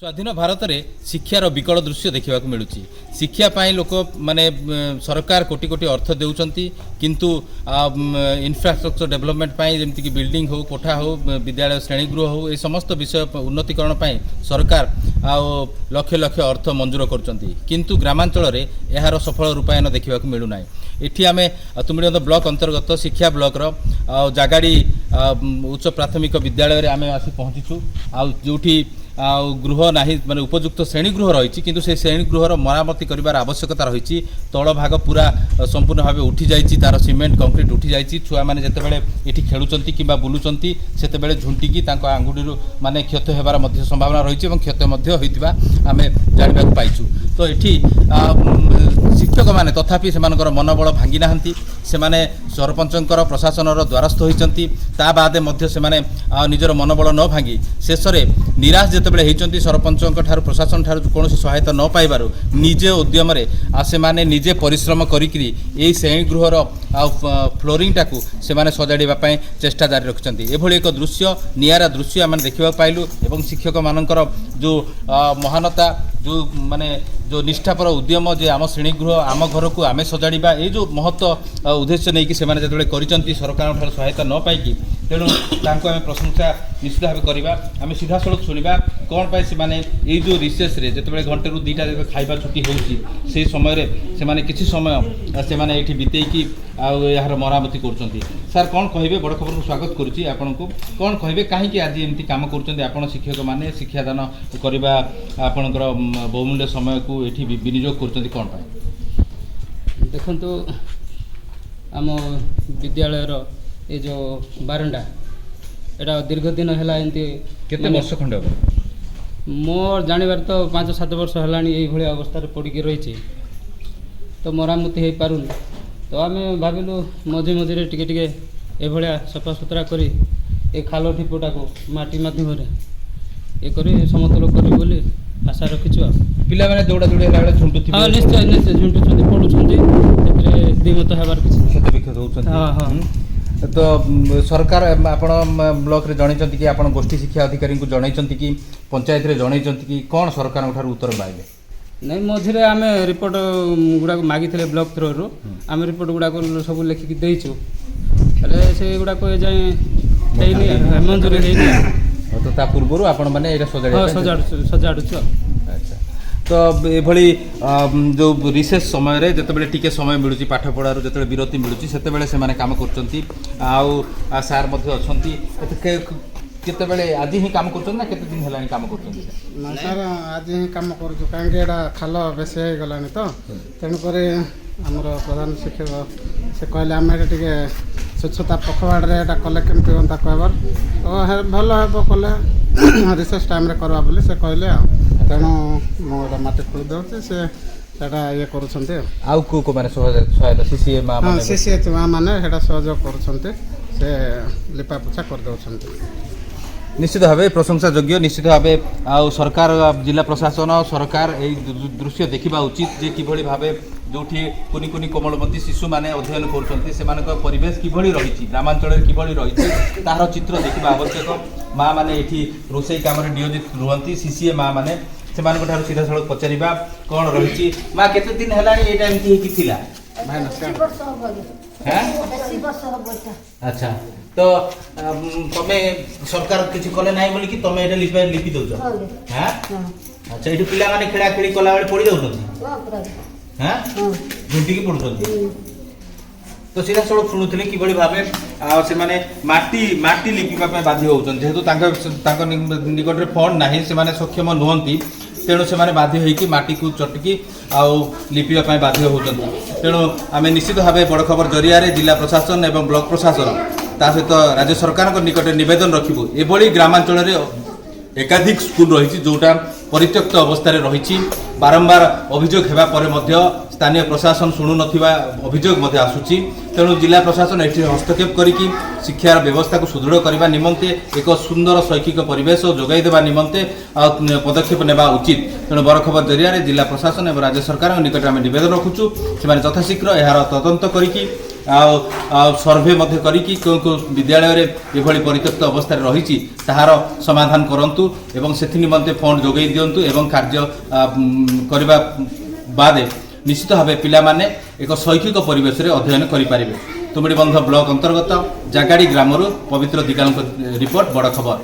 स्वाधीन भारत में शिक्षार विकल दृश्य देखा मिलूँ। शिक्षापी लोक माने सरकार कोटी कोटी अर्थ देउछंती किंतु इंफ्रास्ट्रक्चर डेवलपमेंट जमीक बिल्डिंग हो कोठा हो विद्यालय श्रेणीगृह हो ये समस्त विषय उन्नतिकरण सरकार लक्ष लक्ष अर्थ मंजूर करछंती किंतु ग्रामांचल में यार सफल रूपायन देखा मिलूना। एठी आमे तुमड़ीबंध ब्लॉक अंतर्गत शिक्षा ब्लॉक जागाड़ी उच्च प्राथमिक विद्यालय में आमे आसी पहुँचीचु जोठी गृह ना माने उपयुक्त श्रेणीगृह रही किंतु से श्रेणीगृहर मरामती कर आवश्यकता रही। तल भाग पूरा संपूर्ण भाव उठी जाइए तार सीमेंट कंक्रीट उठी जाइए। छुआ मैंने जितेबाला ये खेलुंट कि बुलूंट से झुंटिकी आंगुड़ी माने क्षत होबार संभावना रही और क्षत आम जानवा पाइचु। तो ये शिक्षक मैंने तथापि से मनोबल भांगी ना से सरपंचर प्रशासन द्वारस्थ होती बादे निजर मनोबल न भांगी शेष में निराश जिते सरपंच प्रशासन ठार कौन सहायता न पाइबार निजे उद्यम से माने निजे परिश्रम करी श्रेणीगृहर फ्लोरिंग टाकू से सजाड़ापी चेष्टा जारी रखिंट। एभली एक दृश्य नियारा दृश्य आम देखा पाइलु और शिक्षक मानकर जो महानता जो माने जो निष्ठापर उद्यम जे आम श्रेणीगृह आम घर को आम सजाड़ा ये जो महत्व उद्देश्य नहीं कि से सरकार सहायता न पाई तेणु आम प्रशंसा निश्चित भाव करवा। आम सीधा सड़क शुणा कौन पाई से जो रिसेस जिते घंटे रू दुईटा खाଇବା छुट्टी हो समय से किसी समय से बीतेकी यार मरामती कर। सार कौन कहे बड़ खबर को स्वागत करुच्ची आपण को कौन कहे कहीं आज एमती कम कर शिक्षक मैंने शिक्षादान करवा आपणकर बहुमूल्य समय को ये विनियोग कर कौन पाए देखो आम विद्यालयर ये जो बारंडा एटा दीर्घ दिन है केते वर्ष खंडे मोर जानवर तो 5-7 वर्ष है अवस्था पड़ी रही तो मरामती हो पारुन तो आम भाविलु मझे मझे टिके ये सफा सुतरा कर खाल ढिपटा को माटी मध्यम ये कर समतल कर आशा रखीचु। पिला माने दौड़ा दौड़ी है झुंटू थी। हाँ निश्चय निश्चय झुंटुंट पढ़ुं द्विमत हबार किसी। हाँ हाँ तो सरकार आपण ब्लॉक रे जणैचंती कि आपण गोष्ठी शिक्षा अधिकारी को जणैचंती कि पंचायत रे जणैचंती कि कोन सरकार उठार उत्तर पाइबे नहीं मझे आम रिपोर्ट गुड़ा मागी ब्लॉक थ्रो आम रिपोर्ट गुड़ा सब लिखिकी देचु से गुड़ा जाए मंजूरी तो ता पूर्व आपण माने एटा सजाड़ुच। अच्छा तो ये जो रिसेस समय रे जतबेले टिके समय मिलुची पाठ पढ़ार जतबेले विरति मिलुची सेतेबेले से माने काम करचंती आ सार मध्ये अछंती केतेबेले आज ही काम करचन ना केते दिन हेलानी काम करचंती ना सर आज ही काम करछु कांगे एडा खाल बेसे हो गलानी तो तेनु करे हमर प्रधान शिक्षक से कहले आम एटा टिके स्वच्छता पखवाड़ रे एटा कले केमती होता कहबार तो भल हेबो कले रिसेस टाइम रे करबा बोली से कहले तेणु मुझे माटी खोली दूसरे से ये कर को माने सहायता सीसीए माँ हाँ सीसीए माँ मैंने सहयोग कर लिपा पोछा कर निश्चित भाव प्रशंसा योग्य। निश्चित भाव सरकार जिला प्रशासन सरकार यही दृश्य देखा उचित जे किभली भाव जो कुनी कुनी कोमलमती शिशु माने अध्ययन कर परिवेश किभली रही ग्रामांचल किभली रही तार चित्र देखा आवश्यक। माँ मैंने ये रोषे कम नियोजित रुहति सीसीए माँ मैंने से सीधा सड़क पचारा कौन रही माँ केते दिन है अच्छा तो तमे सरकार किसी कले ना बोल कि तुम ये लिपि दौच हाँ अच्छा ये पिला माने खेला खेली कला बेले पड़ी जाऊँ हाँ झुंटिकी पड़ुं तो सीधा सड़क शुणुले किभली भाव से माटी माटी लिपिबा बाध्य होउछन जेहेतु निकट में फंड ना से सक्षम नुहति तेणु से बाध्य होइकी माटी को चटकी लिपिबा बाध्य होउछन। तेणु आम निश्चित भाव बड़ खबर जरिया जिला प्रशासन एवं ब्लॉक प्रशासन ता सहित राज्य सरकार निकट निवेदन रखिबु एभली ग्रामांचल एकाधिक स्कूल रही जोटा परित्यक्त अवस्था रही बारंबार अभियोग होगा स्थानीय प्रशासन शुणु नथिबा अभियोग आसूची। तेणु जिला प्रशासन ये हस्तक्षेप करिकी शिक्षार व्यवस्था को सुदृढ़ करने निमंते एक सुंदर शैक्षिक परिवेश जोगाई देवा निमंते पदक्षेप नेबा उचित। तेणु बड़ खबर जरिया जिला प्रशासन और राज्य सरकार निकट आम निवेदन रखुचु से यथाशीघ्र यार तदंत करिकी सर्भे करिकी केउं विद्यालय एभली परित्यक्त अवस्था रही ताहार समाधान करंतु एवं सेथि निमंते फंड जोगै दियंतु एवं कार्य करबा बाद निश्चित भाव पिला माने एक शैक्षिक परिवेश रे अध्ययन करि पारिबे। तुमड़ीबंध ब्लॉक अंतर्गत जागाड़ी ग्रामरू पवित्र दिगाल रिपोर्ट बड़ खबर।